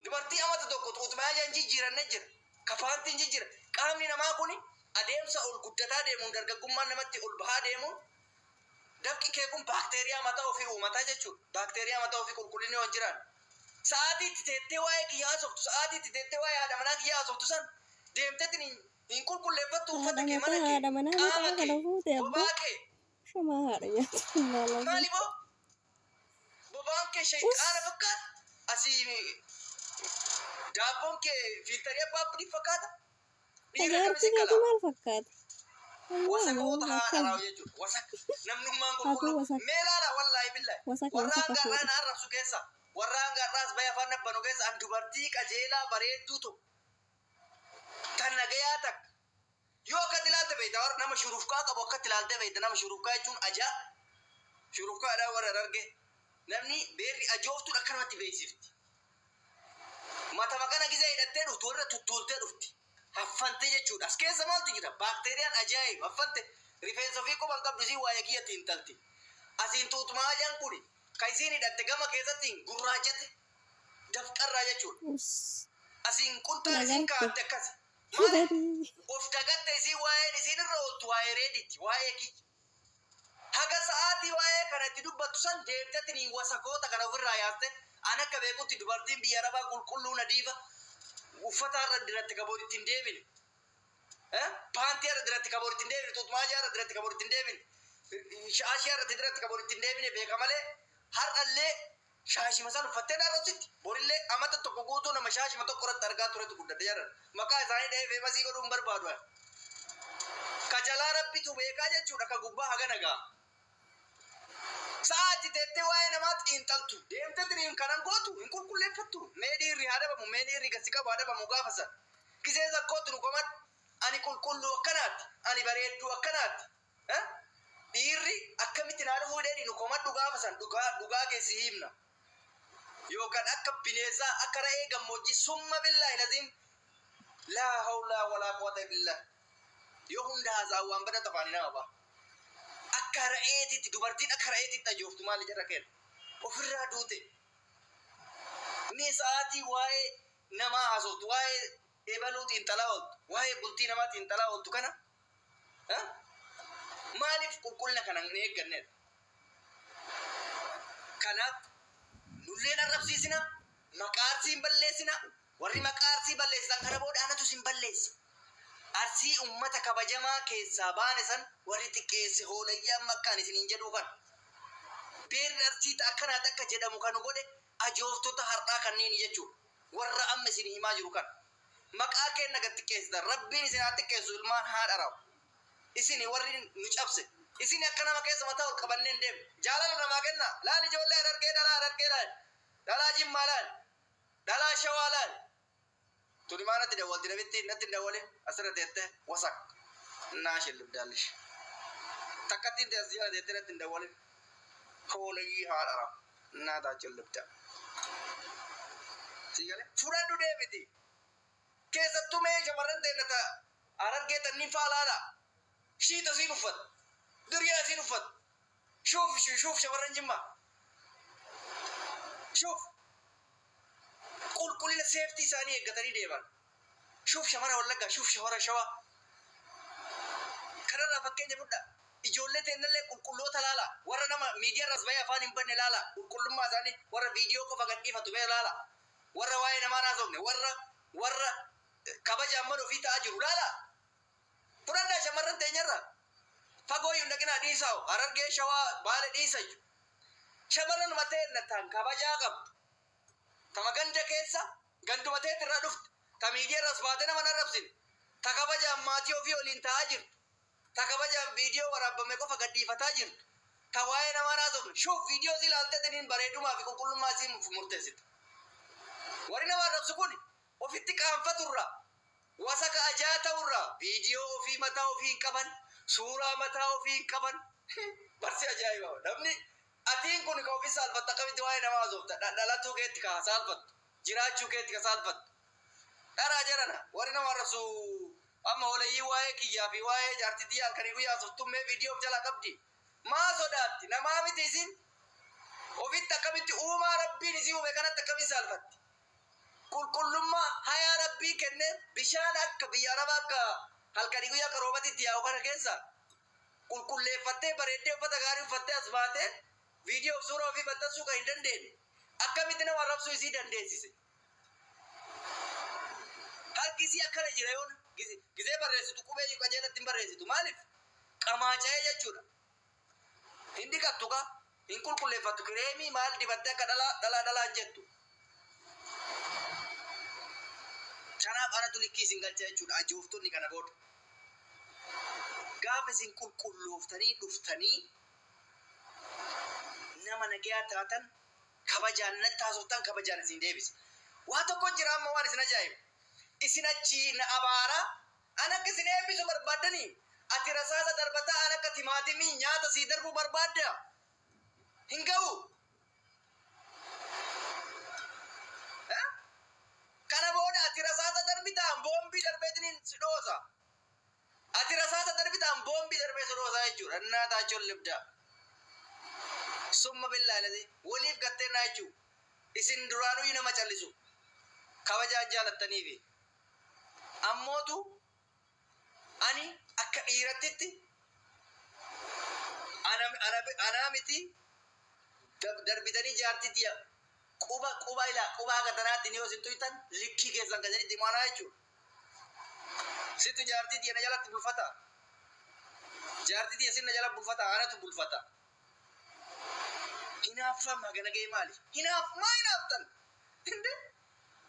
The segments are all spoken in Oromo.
dubartii amata tokko utubaa jaan jijjiiranne jira kafaantiin jijjiira qaamni namaa kuni adeemsa ol guddataa deemuun dargaggummaan namatti ol bahaa deemuun dafqi kee kun baakteeriyaa mataa ofii uumataa jechuudha. Baakteeriyaa mataa ofii qulqullinni waan jiraan. Sa'aatii itti teettee waa'ee kiyyaa softu sa'aatii itti teettee waa'ee haadha manaa kiyyaa softu san deemtetti hin qulqulleeffattu uffata kee mana kee qaama kee bobaa kee Shama haadha nyaatu maali boo bobaan kee shayxaana fakkaata asii daabboon kee fiiltarii abbaa abdii fakkaata dhiira kamisi kala maal fakkaata? wasakoota haadha jechuudha wasak namnummaan qulqulluu meelaadha wallaahi billahi warraan garraan arrabsu keessa warraan garraas baya afaan nabbanu keessa an dubartii qajeelaa bareedduu tokko kan nagayaa takka yoo akkatti ilaalte beekta warra nama shurufkaa qabu akkatti ilaalte beekta nama shurufkaa jechuun ajaa shurufkaadhaa warra arge namni beerri ajooftuudha akkanumatti beeksifti. Mata makana gizee hidhattee dhuftu warra tuttuultee dhufti. Haffante jechuudha. As keessa maaltu jira? Baakteeriyaan ajaa'iba. Haffante rifeensa ofii qoban qabdu isii waa'ee kiyyatti hin talti. Asiin tuutumaa ajaan kuni kan isiin hidhatte gama keessatti gurraachate dafqarraa jechuudha. Asiin quntaan isiin kaa'atte akkas. Maali? Of dagatte isiin waa'een isiin irra ooltu waa'ee reeditti waa'ee kiyya. Haga sa'aatii waa'ee kanatti dubbattu san deemtetti ni wasakoota kana ofirraa yaaste an akka beekutti dubartiin biyya arabaa qulqulluu nadiifa uffata irra diratti kaboor ittiin deebine paantii irra diratti kaboor ittiin deebine tutmaajaa irra diratti kaboor ittiin deebine shaashii irra diratti kaboor ittiin deebine beeka malee har'allee shaashima san uffattee dhaarrositti borillee amata tokko guutuu nama shaashima tokko irratti argaa turetu guddate jaran maqaa isaanii dhahee feemasii godhuun barbaadu kajalaa rabbitu beekaa jechuudha ka gubbaa haga nagaa. Saati teettee waa'ee namaatti xiinxaltu deemtetti niin kanan gootu hin qulqulleeffattu mee dhiirri haa dhabamu mee dhiirri gasi qabu haa dhabamu gaafa san gisee sakkootti nu qoman ani qulqulluu akkanaatti ani bareedduu akkanaatti dhiirri akkamitti naa dhufuu dheedhi nu qomadhu gaafa san dhugaa keessi himna yookaan akka bineensaa akka ra'ee gammoojjii summa billaahi laziim laa hawlaa walaa quwwata billah yoo hunda haasa'u waan bada tafaanii nama ba'a. Akka ra'eetitti dubartiin akka ra'eetitti ajooftu maali jara kenna ofirraa duute mee sa'aatii waa'ee namaa haasoftu waa'ee ebaluu xiinxalaa ooltu waa'ee bultii namaa xiinxalaa ooltu kana maaliif qulqullina kana hin eeggannedha. Kanaaf nulleen arrabsiisina maqaarsii hin balleessina warri maqaarsii balleessisan kana booda anatu sin balleessa. Arsii ummata kabajamaa keessaa baane san warri xiqqeesse hoolayyaa makkaan isiniin jedhuu kan beerri arsii akkanaat akka jedhamu kan godhe ajooftota har'aa kanneen jechuudha. Warra amma isin himaa jiru kan maqaa kenna gad xiqqeessitan rabbiin isin haa xiqqeessu ilmaan haadha raa'u isin warri nu cabse isin akka nama keessa mataa ol qabanneen deemu jaalala namaa kenna laal ijoollee harargee laal dhalaa jimmaa laal dhalaa shawaa laal tuni mana tidak wal tidak bitti natti dawale asra tete wasak nashil dalish takatin de ziyara de tete natti dawale kholayi haara nada chulubta sigale furadu de biti kesattu me jamaran de nata ararge tanni falala shita sinufat duriya sinufat shuf jamaran jimma shuf qulqullina seeftii isaanii eeggatanii deeman shuuf shamara wallaggaa shuuf shawara shawaa kanarraa fakkeenya fudhaa ijoollee teennallee qulqulloota laala warra nama miidiyaarras bahee afaan hin banne laala qulqullummaa isaanii warra viidiyoo qofa gadhiifatu bee laala warra waa'ee namaa naasofne warra kabaja amman ofii ta'aa jiru laala fudhadhaa shamarran teenyarra fagoo hin dhaqinaa dhiisaa'u harargee shawaa baale dhiisayyu shamarran mateennataan kabajaa qabdu tama ganda keessa ganduma teetti irraa dhufte ta miidiyaarras baate nama narrabsine ta kabajaan maatii ofii waliin ta'aa jirtu ta kabajaan viidiyoo waraabame qofa gadhiifataa jirtu ta waa'ee namaa naasofne shuuf viidiyoo si ilaaltetiniin bareedumaa fi qulqullummaa isii murteessite. Warri nama arrabsu kun ofitti qaanfaturra wasaka ajaa ta'urra viidiyoo ofii mataa ofii hin qaban suuraa mataa ofii hin qaban barsi ajaa'iba namni atiin kun ka ofii saalfatta akkamitti waa'ee namaa haasofta dhalatuu keetti ka saalfattu jiraachuu keetti ka saalfattu dharaa jarana warri nama arrabsu amma holayyii waa'ee kiyyaa fi waa'ee jaartitii halkanii guyyaa haasoftummee viidiyoo of jalaa qabdi maa sodaatti namaa miti isin ofitti akkamitti uumaa rabbiin isii uume kanatti akkamitti saalfatti birrii kenne bishaan akka biyya arabaa akka halkanii guyyaa qaroomatitti yaa'u kana keessa qulqulleeffattee bareeddee uffata gaarii uffattee as baatee viidiyoo suuraa ofii maxxansuu kan hin dandeenye akkamitti nama arrabsuu isii dandeessise. Harki isii akkana jira yoon gizee barreessitu qubee qajeelatti hin barreessitu maaliif qamaaca'ee jechuudha. Hin dhiqattu ka hin qulqulleeffattu kireemii maal dibattee akka dhalaa jettu. Kanaaf anatu likkii isin galcha jechuudha ajooftonni kana booda. Gaafa isin qulqullooftanii dhuftanii nama nagayaa taatan kabajaan natti haasoftan kabajaan isin deebisa. Waa tokko jira amma waan isin ajaa'ibu. Isin achi na abaara an akka isin eebbisu barbaaddanii ati rasaasa darbataa an akka timaatimii nyaata sii darbu barbaadda hin ga'u. Kana booda ati rasaasa darbitaan boombii darbeetiniin si dhoosa. Ati rasaasa darbitaan boombii darbee si dhoosa jechuudha. Innaataa chollibda. Summa billaalati waliif gatteenna jechuudha. Isin duraanuu nama callisu. Kabajaan jaalattaniifi. Ammootu ani akka dhiirattitti anaa miti darbitanii jaartitti quba akka tanaatti ni hoositu hitan likkii keessan gajanitti himaanaa jechuudha. Situ jaartitti na jalatti bulfata. Jaartitti isin na jala bulfata anatu bulfata. Hinaaffaa magana ga'e maali? Maa hinaaftan? Hinde?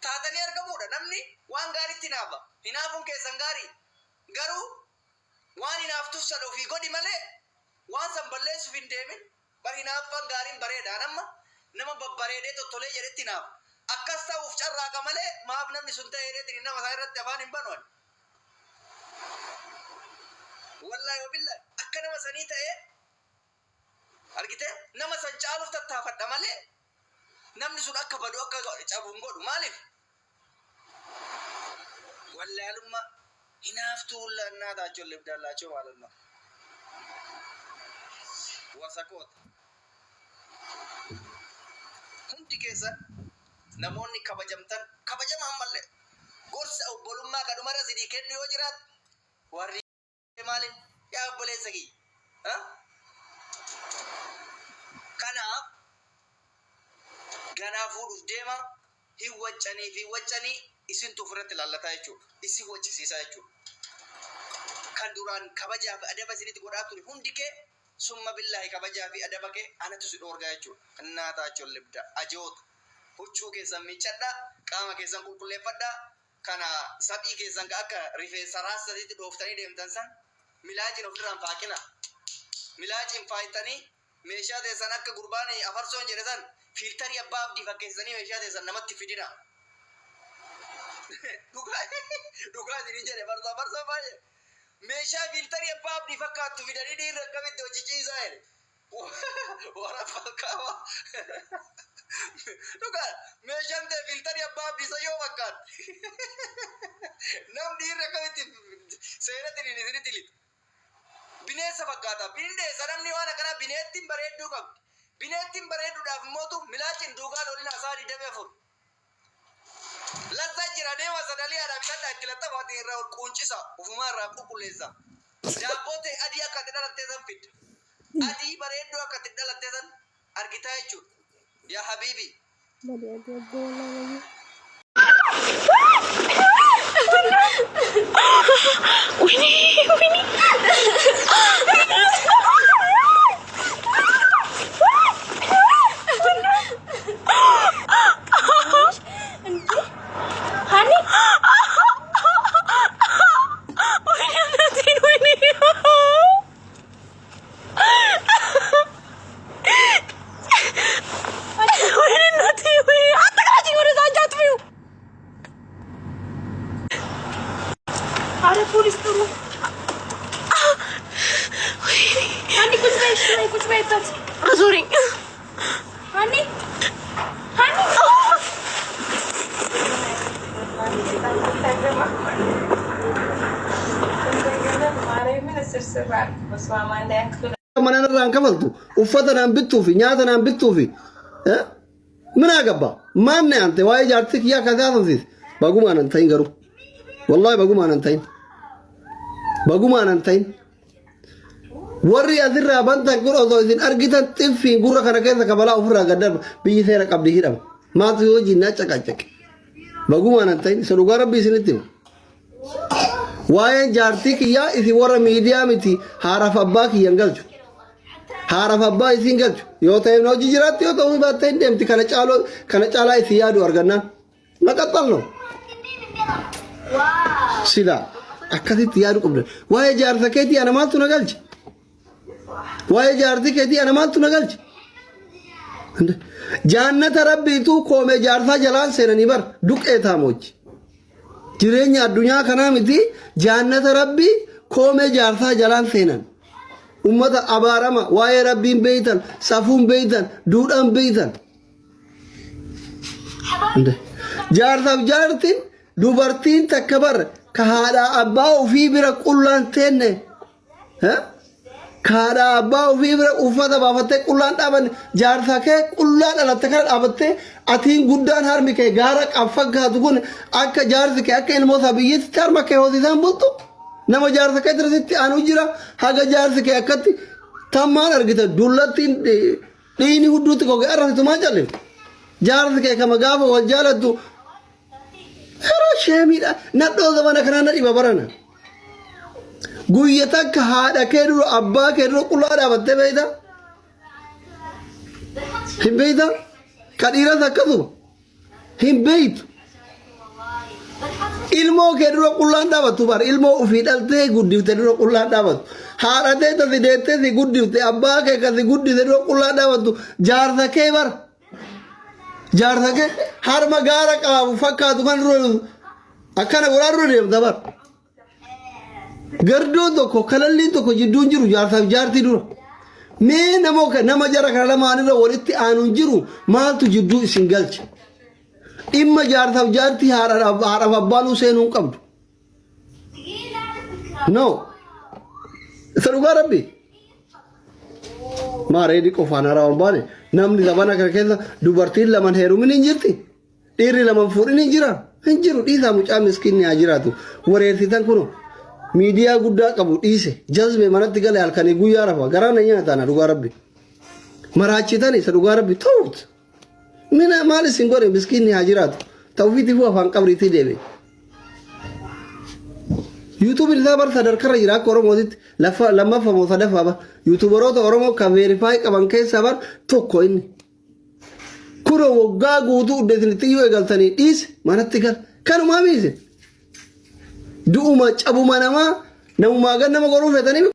Taatanii argamuudha namni waan gaariitti hinaafa. Hinaafuun keessan gaarii. Garuu waan hinaaftuuf sadha ofii godhi malee waan san balleessuuf hin deemin. Bar hinaaffaan gaariin bareeda. Nama babbareedee tottolee jedhetti hinaafa. Akkas ta'uuf carraaqa malee maaf namni sun ta'ee dheetiin nama isaa irratti afaan hin banuun. Wallaahi wabillahi akka nama sanii ta'ee argitee nama san caaluuf tattaafadha malee namni sun akka badu akka cabu hin godhu maaliif? Wallaalummaa hinaaftuu laannaa taachoo lebdallaachoo maalanna wasakoota hundi keessan namoonni kabajamtan kabajamaan malee gorsa obbolummaa kadhumarra sidii kennu yoo jiraat warri maaliin yaa obboleessa kiyya kanaaf ganaa fuudhuuf deema hin waccanii isintu ofirratti laallataa jechuudha. Isin waccisiisaa jechuudha. Kan duraan kabajaa fi adaba isinitti godhaa ture hundi kee summa billaahi kabajaa fi adaba kee anatu si dhoorgaa jechuudha. Innaataa chollibda ajoota huccuu keessan miiccadhaa qaama keessan qulqulleeffadhaa kana saphii keessan akka rifeensa raasatitti dhooftanii deemtan san milaaciin ofirraan faaqina. Milaaciin faayitanii meeshaa teessan akka gurbaan afarsoon jedhe san fiiltarii abbaa abdii fakkeessanii meeshaa teessan namatti fidina. Dhugaa isin jedhe barsaa baay'ee. Meeshaa fiiltarii abbaa abdii fakkaattu fidanii dhiirri akkamitti hojjechiisaa jedhe. Warra falkaawaa. Dhugaa meeshaan ta'e fiiltarii abbaa abdii isa yoo fakkaatu. Nam dhiirri akkamitti seenatti isinitti lixa. Bineensa fakkaata. Bineensa namni waan akkanaa bineettiin bareedduu qabdi. Bineettiin bareedduudhaaf immoo milaaciin duugaa lolina isaa 24. Lazza jira deema sadalee ada bitadha itti lattafaati irraa ol quuncisa ufumaa irraa qulqulleessa. Daabbootee adii akka itti dhalattee san fidda. Adii bareedduu akka itti dhalattee san argitaa jechuudha. Yaa habiibi. Police करो Hani कुछ भाई बस sorry Hani mana narraan kafaltu uffata naan bittuu fi nyaata naan bittuu fi ምን አገባ ማን አንተ ዋይ ጃርቲክ ያ ከዛንሲስ ባጉማን አንተ ይገሩ والله بقوم أنا انتين بقوم أنا انتين وري أذرة بنت كور أذن أرجيتن تفين كورا كنا كذا كبلا أفرا قدر بيجي قبل هيرم ما تيجي ناتش كاتك بقوم أنا انتين سرقارا بيسنتيم وين جارتك يا إذا ورا ميديا متي هارف أباك ينقلج هارف أبا ينقلج يوتهم نوجي جرات يوتهم باتين دم تكنا شالو إثيادو أرجعنا ما قتلنا سلا أكثر إثيادو قبل وين جارتك كذي أنا ما تنقلج وين جارتك كذي أنا ما تنقلج جانة ربي تو قوم جارتا جلال سيرني بر دك إتاموج جريني الدنيا كنا متي جانة ربي قوم جارتا جلال سينن أمة أبارما واي ربي بيتن سافون بيتن دودان بيتن جارتا جارتين دوبرتين تكبر كهذا أبا وفي برا كلان تنه ها كهذا أبا وفي برا وفدا بافته كلان تابن جارتا كه كلان على تكر أبته أثين قدان هرمي كه جارك أفق هذون أك جارت كه أك المصابيت كار ما كه هذي ثام بولتو نما جارت كه ترى أنوجرا هذا جارت كه أكتي ثمان أرجيت دولتين ini hudut kau arah itu macam ni, jalan kayak kamu gapo, jalan tu, harus syamida, nak doa zaman kerana iba barana, guyeta kahada keru abba keru kulah ada betul beida, himbeida, kadira tak tu, himbeid, ilmu keru kulah ada betul bar, ilmu ufidal te gudi keru kulah ada betul. Harate itu tidak itu gudi itu abba ke gudi itu kulah dah waktu jar thake bar jar thake har magara kau fakka tu kan rul akan orang rul dia dapat gardu tu ko kalali tu ko jidun jiru jar tidur me nama jara kalau mana ada orang itu anunjiru mal tu jidu single imma jar ti har abba nu senung kam no Seruga Rabbi, mari di kofana rawan bane. Namni zaman akan kita dubartin laman heru meninjirti, diri laman furi ninjira, ninjiru di samu cah miskin ni ajira tu. Warerti tan kuno, media gudda kabut ise, jazbe mana tiga le alkani guya rafa, garana nya tanah Seruga Rabbi. Marachi tani Seruga Rabbi taut. Mina mali singgore miskin ni ajira tu. Tawfiti huwa fangkam riti dewi. YouTube ini dapat sadar kerja Irak orang modit lama fahamnya sadar apa YouTuber itu orang mau verify kabangke sabar toko ini kuro woga gudu udah tiga egal tani is mana tiga kan mami sih dua macam abu mana nama magan nama korup tani